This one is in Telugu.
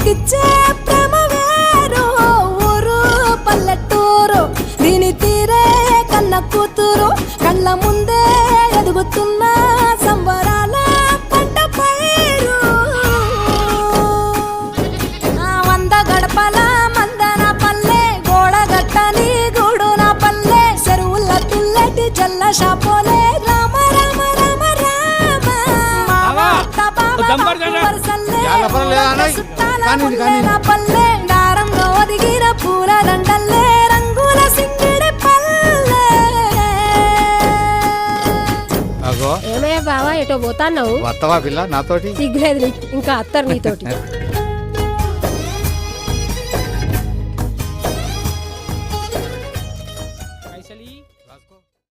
మనకిచ్చే ప్రేమ వేరు ఊరు పల్లెటూరు దీని తీరే కన్న కూతురు కళ్ళ ముందే ఎదుగుతున్న సంబరాల పంట పైరు 100 గడపల మందన పల్లె గోడగట్టని గూడు నా పల్లె చెరువుల తుల్లటి జల్ల షాపోలే రామ రామ రామ రామ పల్లె దారంలో ఒదిగిన పూల దండల్లే రంగుల సింగిడి పల్లె. ఏమయ్యా బావా ఎటో పోతాన్నావు? వత్తవా పిల్ల నాతోటి? సిగ్గులేదు నీకు, ఇంకా అత్తరు నీతోటి.